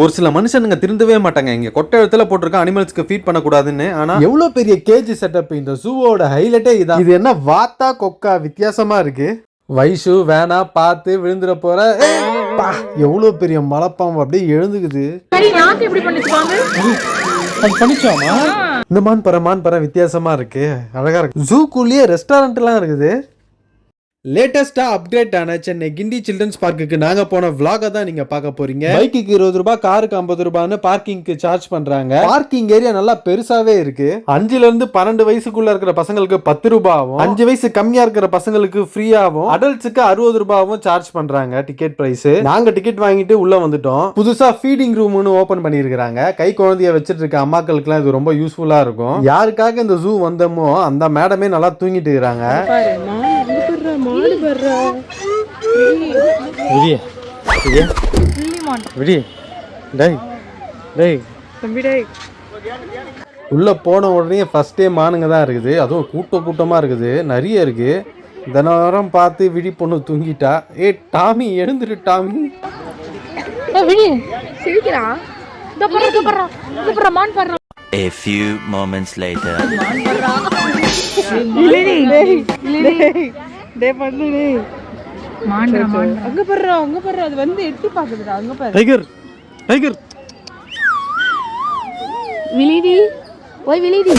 ஒரு சில மனுஷனுங்க திருந்தவே மாட்டாங்க. இங்க கொட்டை எழுத்துல போட்டிருக்க அனிமல்ஸ்க்கு ஃபீட் பண்ணக்கூடாதுன்னு. ஆனா எவ்வளவு பெரிய கேஜி செட்டப். இந்த ஜூவோட ஹைலைட்டே இதான். இது என்ன வாத்தா கொக்கா வித்தியாசமா இருக்கு. வைஷு வேணா பார்த்து விழுந்துட போற. எவ்வளவு பெரிய மலைப்பாம்பு அப்படியே எழுந்துக்குது. இந்த மான் பற வித்தியாசமா இருக்கு, அழகா இருக்கு. ஜூக்குள்ளேயே ரெஸ்டாரண்ட் எல்லாம் இருக்குது. லேட்டஸ்டா அப்கிரேட் ஆன சென்னை கிண்டி சில்ட்ரன்ஸ் பார்க்குக்கு நாங்க போன vlog தான் நீங்க பார்க்க போறீங்க. பைக்குக்கு 20 ரூபாய், காருக்கு 50 ரூபாய்னு பார்க்கிங்க்கு சார்ஜ் பண்றாங்க. பார்க்கிங் ஏரியா நல்லா பெருசாவே இருக்கு. 5ல இருந்து 12 வயசுக்குள்ள இருக்கிற பசங்களுக்கு 10 ரூபாயும், 5 வயசு கம்மியா இருக்கிற பசங்களுக்கு ஃப்ரீயாவும், அடல்ட்ஸுக்கு 60 ரூபாயும் சார்ஜ் பண்றாங்க டிக்கெட் பிரைஸ். நாங்க டிக்கெட் வாங்கிட்டு உள்ள வந்துட்டோம். புதுசா ஃபீடிங் ரூம்னு ஓபன் பண்ணிருக்காங்க. கை குழந்தைய வச்சிட்டு இருக்க அம்மாக்களுக்கு எல்லாம் இது ரொம்ப யூஸ்ஃபுல்லா இருக்கும். யாருக்காக இந்த ஜூ வந்தோமோ அந்த மேடமே நல்லா தூங்கிட்டு இருக்காங்க. உள்ள போன உடனே ஃபர்ஸ்ட் டே மானுங்க தான் இருக்குது. அதுவும் கூட்டமா இருக்குது, நிறைய இருக்கு. தினம் பார்த்து விழி பொண்ணு தூங்கிட்டா. ஏ டாமி எழுந்துரு Tommy. A few moments later. அங்க பாரு அது வந்து எட்டி பாக்குதுடா. அங்க பாரு டைகர் டைகர். விலிடி ஓய் விலிடி.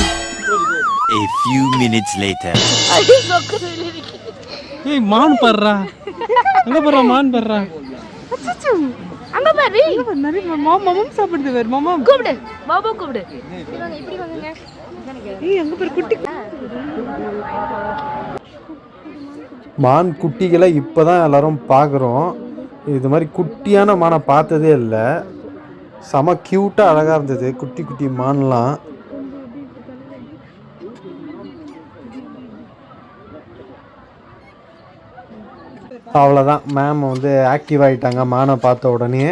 A few minutes later. ஏய் மான் பர்றா. அங்க பாரு மான் பர்றா. அச்சச்சோ அங்க பாரு. நிறைய மாமம் சாப்பிடுது பாரு. மாமம் கூப்பிடு, பாபா கூப்பிடு. இப்படி வாங்குங்க. ஏய் அங்க பாரு குட்டி மான் குட்டிகளை இப்போதான் எல்லாரும் பார்க்குறோம். இது மாதிரி குட்டியான மானை பார்த்ததே இல்லை. செம க்யூட்டாக அழகாக இருந்தது குட்டி குட்டி மான்லாம். அவ்வளோதான், மேம் வந்து ஆக்டிவ் ஆகிட்டாங்க மானை பார்த்த உடனே.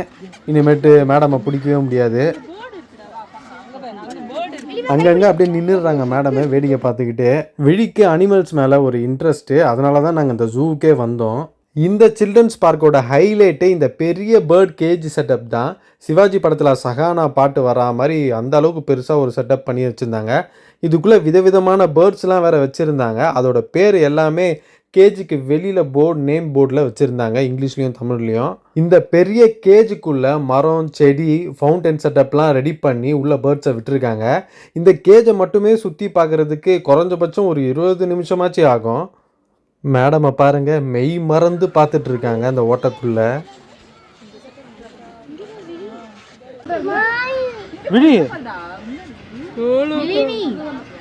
இனிமேட்டு மேடமை பிடிக்கவே முடியாது. அங்கங்கே அப்படியே நின்றுடுறாங்க மேடமே வேடிக்கை பார்த்துக்கிட்டு. விழிக்கு அனிமல்ஸ் மேலே ஒரு இன்ட்ரெஸ்ட்டு, அதனால தான் நாங்கள் இந்த ஜூவுக்கே வந்தோம். இந்த சில்ட்ரன்ஸ் பார்க்கோட ஹைலைட்டே இந்த பெரிய பேர்ட் கேஜ் செட்டப் தான். சிவாஜி படத்தில் சகானா பாட்டு வரா மாதிரி அந்த அளவுக்கு பெருசாக ஒரு செட்டப் பண்ணி வச்சுருந்தாங்க. இதுக்குள்ளே விதவிதமான பேர்ட்ஸ்லாம் வேறு வச்சுருந்தாங்க. அதோட பேர் எல்லாமே கேஜுக்கு வெளியில் நேம் போர்டில் வச்சுருந்தாங்க, இங்கிலீஷ்லேயும் தமிழ்லேயும். இந்த பெரிய கேஜுக்குள்ளே மரம், செடி, ஃபவுண்டன் செட்டப்லாம் ரெடி பண்ணி உள்ள பேர்ட்ஸை விட்டுருக்காங்க. இந்த கேஜை மட்டுமே சுற்றி பார்க்குறதுக்கு குறைஞ்சபட்சம் ஒரு 20 நிமிஷமாச்சு ஆகும். மேடமை பாருங்க, மெய் மறந்து பார்த்துட்டு இருக்காங்க அந்த ஓட்டக்குள்ள.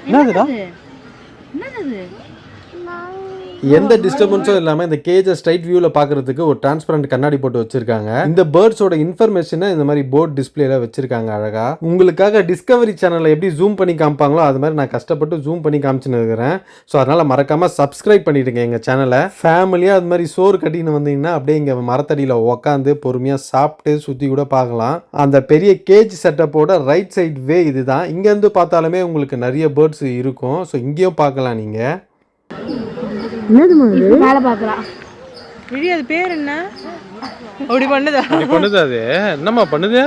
என்னதுடா? எந்த டிஸ்டர்பன்ஸும் இல்லாமல் இந்த கேஜை ஸ்ட்ரைட் வியூவில் பார்க்குறதுக்கு ஒரு டிரான்ஸ்பரண்ட் கண்ணாடி போட்டு வச்சுருக்காங்க. இந்த பேர்ட்ஸோட இன்ஃபர்மேஷனை இந்த மாதிரி போர்ட் டிஸ்பிளேல வச்சுருக்காங்க அழகா. உங்களுக்காக டிஸ்கவரி சேனலில் எப்படி ஜூம் பண்ணி காமிப்பாங்களோ அது மாதிரி நான் கஷ்டப்பட்டு ஜூம் பண்ணி காமிச்சுன்னு இருக்கிறேன். ஸோ அதனால் மறக்காமல் சப்ஸ்கிரைப் பண்ணிவிடுங்க எங்கள் சேனலை. ஃபேமிலியாக அது மாதிரி சோறு கட்டின்னு வந்தீங்கன்னா அப்படியே இங்கே மரத்தடியில் உக்காந்து பொறுமையாக சாப்பிட்டு சுற்றி கூட பார்க்கலாம். அந்த பெரிய கேஜ் செட்டப்போட ரைட் சைட் வே இதுதான். இங்கேருந்து பார்த்தாலுமே உங்களுக்கு நிறைய பேர்ட்ஸ் இருக்கும். ஸோ இங்கேயும் பார்க்கலாம் நீங்கள். என்னதுமா இது? மேல பாக்குறா விழி. அது பேர் என்ன? அப்படி பண்ணுதா? அப்படி பண்ணுது. அது என்னம்மா பண்ணுது?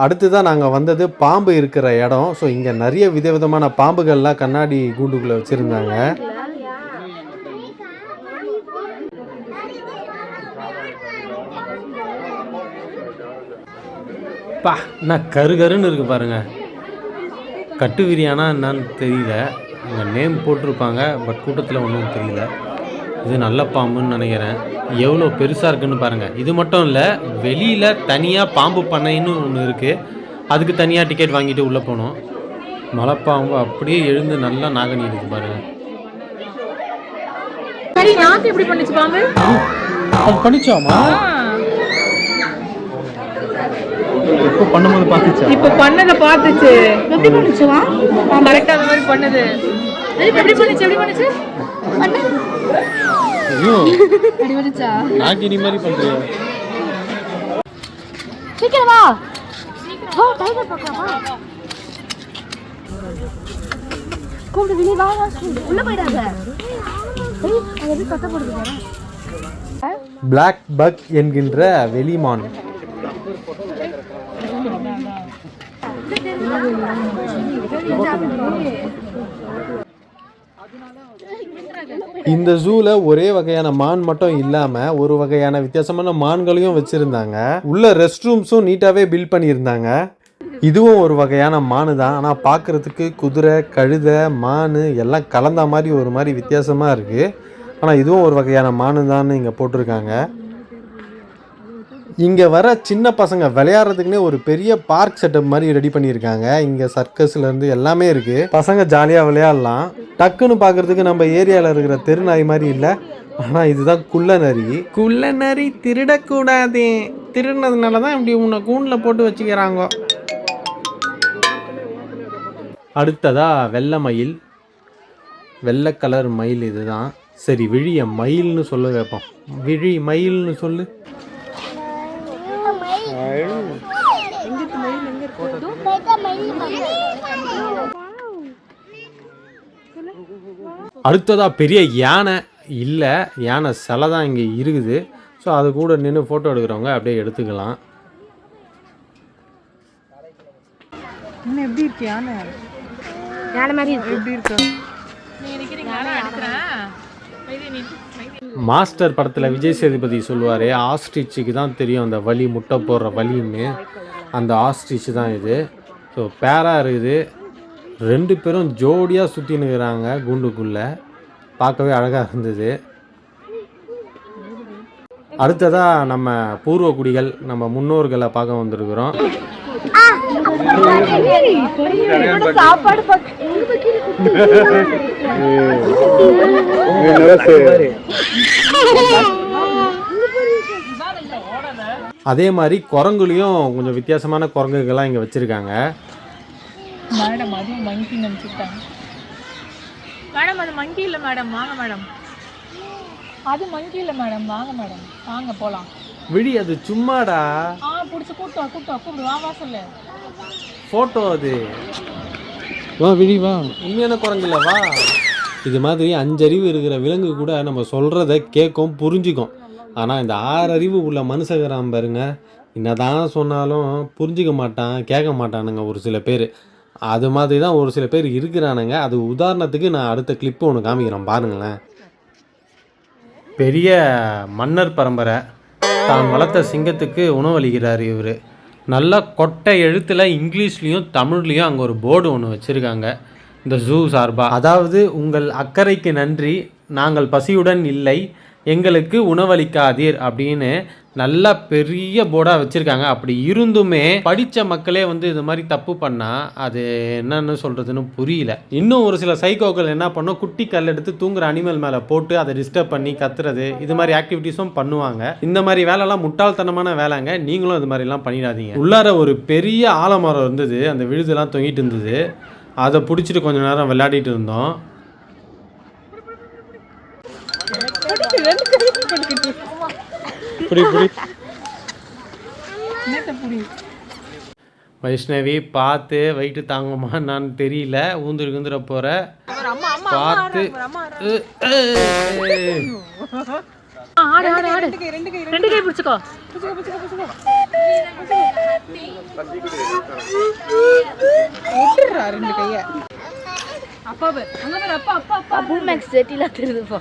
அடுத்துதான் நாங்கள் வந்தது பாம்பு இருக்கிற இடம். ஸோ இங்கே நிறைய விதவிதமான பாம்புகள்லாம் கண்ணாடி கூண்டுக்குள்ளே வச்சுருந்தாங்க. நான் கருன்னு இருக்கு பாருங்க. கட்டு விரியானா என்னன்னு தெரியல. அங்கே நேம் போட்டிருப்பாங்க, பட் கூட்டத்தில் ஒன்றும் தெரியல. இது நல்ல பாம்புன்னு நினைக்கிறேன். எவ்வளோ பெருசாக இருக்குன்னு பாருங்கள். இது மட்டும் இல்லை, வெளியில் தனியாக பாம்பு பண்ணைன்னு ஒன்று இருக்குது. அதுக்கு தனியாக டிக்கெட் வாங்கிட்டு உள்ளே போனோம். மலைப்பாம்பு அப்படியே எழுந்து நல்லா நாகனி இருக்கு பாருங்க. அது பண்ணிச்சாமா? இப்போ பண்ணும்போது பார்த்துச்சா? இப்போ பண்ணத பார்த்துச்சு. எப்படி பண்ணுச்சுவா? கரெக்ட்டா அந்த மாதிரி பண்ணுது. எப்படி பண்ணுச்சு? பண்ணு. ஐயோ அடி வந்துச்சா? நாகினி மாதிரி பண்றியா? சீக்கிரம் வா. வா டைகர் பார்க்கலாம் வா. கூப்பிடு வினி வா வா உள்ள போயிடாத. ஏய் அது எப்படி கத்த போடுது பாரு. பிளாக் பக் என்கின்ற வெளிமான். இந்த ஜூல ஒரே வகையான மான் மட்டும் இல்லாம ஒரு வகையான வித்தியாசமான மான்களையும் வச்சிருந்தாங்க. உள்ள ரெஸ்ட் ரூம்ஸும் நீட்டாவே பில்ட் பண்ணியிருந்தாங்க. இதுவும் ஒரு வகையான மானு தான். ஆனால் பார்க்குறதுக்கு குதிரை, கழுதை, மான் எல்லாம் கலந்த மாதிரி ஒரு மாதிரி வித்தியாசமாக இருக்குது. ஆனால் இதுவும் ஒரு வகையான மானு தான் இங்கே போட்டிருக்காங்க. இங்கே வர சின்ன பசங்க விளையாடுறதுக்குன்னே ஒரு பெரிய பார்க் செட்டப் மாதிரி ரெடி பண்ணியிருக்காங்க. இங்கே சர்க்கஸ்லேருந்து எல்லாமே இருக்குது. பசங்க ஜாலியாக விளையாடலாம். டக்குன்னு பார்க்குறதுக்கு நம்ம ஏரியாவில் இருக்கிற தெருநாய் மாதிரி இல்லை. ஆனால் இதுதான் குள்ள நரி. குள்ள நரி திருடக்கூடாதே, திருடினதுனால தான் இப்படி உன்னை கூண்டில் போட்டு வச்சுக்கிறாங்க. அடுத்ததா வெள்ளை மயில். வெள்ளை கலர் மயில் இதுதான். சரி விழிய மயில்னு சொல்ல வைப்போம். விழி மயில்னு சொல்லு. அடுத்ததா பெரிய யானை. இல்லை, யானை சிலை தான் இங்கே இருக்குது. ஸோ அது கூட நின்று ஃபோட்டோ எடுக்கிறவங்க அப்படியே எடுத்துக்கலாம். எப்படி இருக்கு யானை? யானை மாதிரி எப்படி இருக்கு? மாஸ்டர் படத்தில் விஜய் சேதுபதி சொல்லுவார், ஆஸ்ட்ரிச்சுக்கு தான் தெரியும் அந்த வலி, முட்டை போடுற வலின்னு. அந்த ஆஸ்ட்ரிச் தான் இது. ஸோ பேராக இருக்குது. 2 பேரும் ஜோடியாக சுற்றினுக்கிறாங்க கூண்டுக்குள்ளே. பார்க்கவே அழகாக இருந்தது. அடுத்ததாக நம்ம பூர்வகுடிகள், நம்ம முன்னோர்களை பார்க்க வந்திருக்கிறோம். சாப்பாடு அதே மாதிரி குரங்குலையும் கொஞ்சம் வித்தியாசமான குரங்குகள்லாம் இங்கே வச்சுருக்காங்க. மேடம் அதுவும் மங்கி நினச்சிட்டாங்க. மேடம் அது மங்கி இல்லை மேடம், வாங்க மேடம். அது மங்கி இல்லை மேடம், வாங்க மேடம், வாங்க போகலாம். விழி அது சும்மாடா. பிடிச்சி கூப்பிடு வா வா சொல்லு. ஃபோட்டோ அது. வா விழி வா. உண்மையான குரங்கு இல்லை வா. இது மாதிரி 5 அறிவு இருக்கிற விலங்கு கூட நம்ம சொல்கிறத கேட்கும், புரிஞ்சுக்கும். ஆனால் இந்த 6 அறிவு உள்ள மனுஷங்கிறான் பாருங்க, என்னதான் சொன்னாலும் புரிஞ்சிக்க மாட்டான், கேட்க மாட்டானுங்க ஒரு சில பேர். அது மாதிரி தான் ஒரு சில பேர் இருக்கிறானுங்க. அது உதாரணத்துக்கு நான் அடுத்த கிளிப்பு ஒன்று காமிக்கிறேன் பாருங்களேன். பெரிய மன்னர் பரம்பரை தான் வளர்த்த சிங்கத்துக்கு உணவளிக்கிறார் இவர். நல்லா கொட்டை எழுத்தில் இங்கிலீஷ்லேயும் தமிழ்லேயும் அங்கே ஒரு போர்டு ஒன்று வச்சுருக்காங்க இந்த ஜூ சார்பாக. அதாவது, உங்கள் அக்கறைக்கு நன்றி, நாங்கள் பசியுடன் இல்லை, எங்களுக்கு உணவளிக்காதீர் அப்படின்னு நல்லா பெரிய போர்டாக வச்சுருக்காங்க. அப்படி இருந்துமே படித்த மக்களே வந்து இது மாதிரி தப்பு பண்ணால் அது என்னன்னு சொல்கிறதுன்னு புரியல. இன்னும் ஒரு சில சைக்கோக்கள் என்ன பண்ணோம், குட்டி கல் எடுத்து தூங்குற அனிமல் மேலே போட்டு அதை டிஸ்டர்ப் பண்ணி கத்துறது, இது மாதிரி ஆக்டிவிட்டீஸும் பண்ணுவாங்க. இந்த மாதிரி வேலைலாம் முட்டாள்தனமான வேலைங்க. நீங்களும் இது மாதிரிலாம் பண்ணிடாதீங்க. உள்ளார ஒரு பெரிய ஆலமரம் இருந்தது, அந்த விழுதெல்லாம் தொங்கிட்டு இருந்தது. அதை பிடிச்சிட்டு கொஞ்சம் நேரம் விளையாடிட்டு இருந்தோம். வைஷ்ணவி பார்த்து வெயிட்டு தாங்குமா நான் தெரியல, ஊந்துர போற பார்த்து. ரெண்டு கை பிடிச்சுக்கோ. ரெண்டு கைய அப்பா அங்க பாரு, அப்பா அப்பா அப்பா பூமேக்ஸ் செட்டில தெரியுதுப்பா.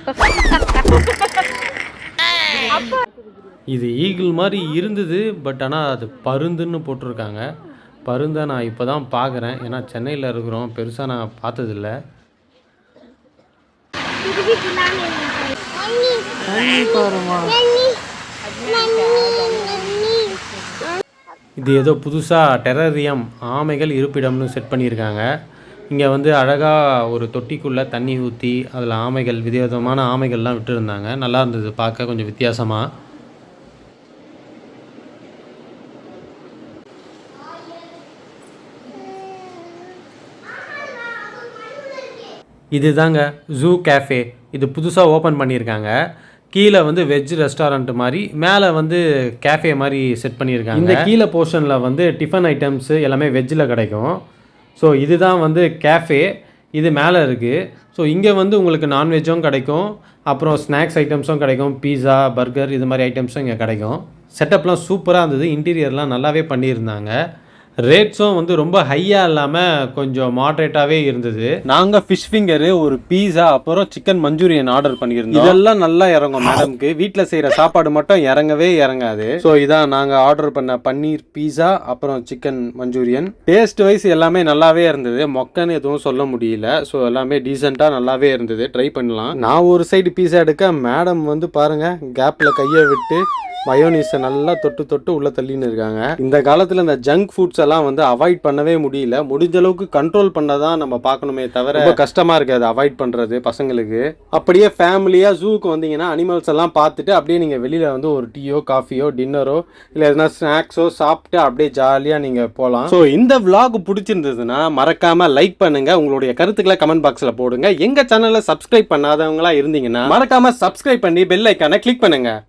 இது ஈகிள் மாதிரி இருந்தது, பட் ஆனால் அது பருந்துன்னு போட்டிருக்காங்க. பருந்தை நான் இப்போ தான் பார்க்குறேன், ஏன்னா சென்னையில் இருக்கிறோம், பெருசாக நான் பார்த்ததில்ல. இது ஏதோ புதுசாக டெரரியம் ஆமைகள் இருப்பிடம்னு செட் பண்ணியிருக்காங்க. இங்கே வந்து அழகாக ஒரு தொட்டிக்குள்ளே தண்ணி ஊற்றி அதில் ஆமைகள், விதவிதமான ஆமைகள்லாம் விட்டுருந்தாங்க. நல்லா இருந்தது பார்க்க, கொஞ்சம் வித்தியாசமாக. இது தாங்க ஜூ கேஃபே. இது புதுசாக ஓப்பன் பண்ணியிருக்காங்க. கீழே வந்து வெஜ் ரெஸ்டாரண்ட் மாதிரி, மேலே வந்து கேஃபே மாதிரி செட் பண்ணியிருக்காங்க. இந்த கீழே போர்ஷனில் வந்து டிஃபன் ஐட்டம்ஸு எல்லாமே வெஜ்ஜில் கிடைக்கும். ஸோ இதுதான் வந்து கேஃபே. இது மேலே இருக்குது. ஸோ இங்கே வந்து உங்களுக்கு நான்வெஜ்ஜும் கிடைக்கும், அப்புறம் ஸ்நாக்ஸ் ஐட்டம்ஸும் கிடைக்கும், பீஸா, பர்கர் இது மாதிரி ஐட்டம்ஸும் இங்கே கிடைக்கும். செட்டப்லாம் சூப்பராக இருந்தது, இன்டீரியர்லாம் நல்லாவே பண்ணியிருந்தாங்க. ரேட்ஸும் வந்து ரொம்ப ஹையாக இல்லாமல் கொஞ்சம் மாட்ரேட்டாகவே இருந்தது. நாங்கள் ஃபிஷ் ஃபிங்கரு, ஒரு பீஸா, அப்புறம் சிக்கன் மஞ்சூரியன் ஆர்டர் பண்ணியிருந்தோம். இதெல்லாம் நல்லா இறங்கும் மேடம்க்கு. வீட்டில் செய்கிற சாப்பாடு மட்டும் இறங்கவே இறங்காது. ஸோ இதான் நாங்கள் ஆர்டர் பண்ண பன்னீர் பீஸா, அப்புறம் சிக்கன் மஞ்சூரியன். டேஸ்ட் வைஸ் எல்லாமே நல்லாவே இருந்தது, மொக்கன்னு எதுவும் சொல்ல முடியல. ஸோ எல்லாமே டீசெண்டாக நல்லாவே இருந்தது, ட்ரை பண்ணலாம். நான் ஒரு சைடு பீஸா எடுக்க, மேடம் வந்து பாருங்கள் கேப்பில் கையை விட்டு மயோனீஸை நல்லா தொட்டு உள்ளே தள்ளின்னு இருக்காங்க. இந்த காலத்தில் இந்த ஜங்க் ஃபுட்ஸ் எல்லாம் வந்து அவாய்ட் பண்ணவே முடியல. முடிஞ்ச அளவுக்கு கண்ட்ரோல் பண்ண தான் நம்ம பார்க்கணுமே தவிர ரொம்ப கஷ்டமாக இருக்குது அதை அவாய்ட் பண்ணுறது பசங்களுக்கு. அப்படியே ஃபேமிலியாக ஜூக்கு வந்தீங்கன்னா அனிமல்ஸ் எல்லாம் பார்த்துட்டு அப்படியே நீங்கள் வெளியில் வந்து ஒரு டீயோ காஃபியோ டின்னரோ இல்லை எதனா ஸ்நாக்ஸோ சாப்பிட்டு அப்படியே ஜாலியாக நீங்கள் போகலாம். ஸோ இந்த விளாக் பிடிச்சிருந்ததுன்னா மறக்காமல் லைக் பண்ணுங்கள், உங்களுடைய கருத்துக்களை கமெண்ட் பாக்ஸில் போடுங்க. எங்கள் சேனலை சப்ஸ்கிரைப் பண்ணாதவங்களா இருந்தீங்கன்னா மறக்காமல் சப்ஸ்கிரைப் பண்ணி பெல் ஐக்கானை கிளிக் பண்ணுங்கள்.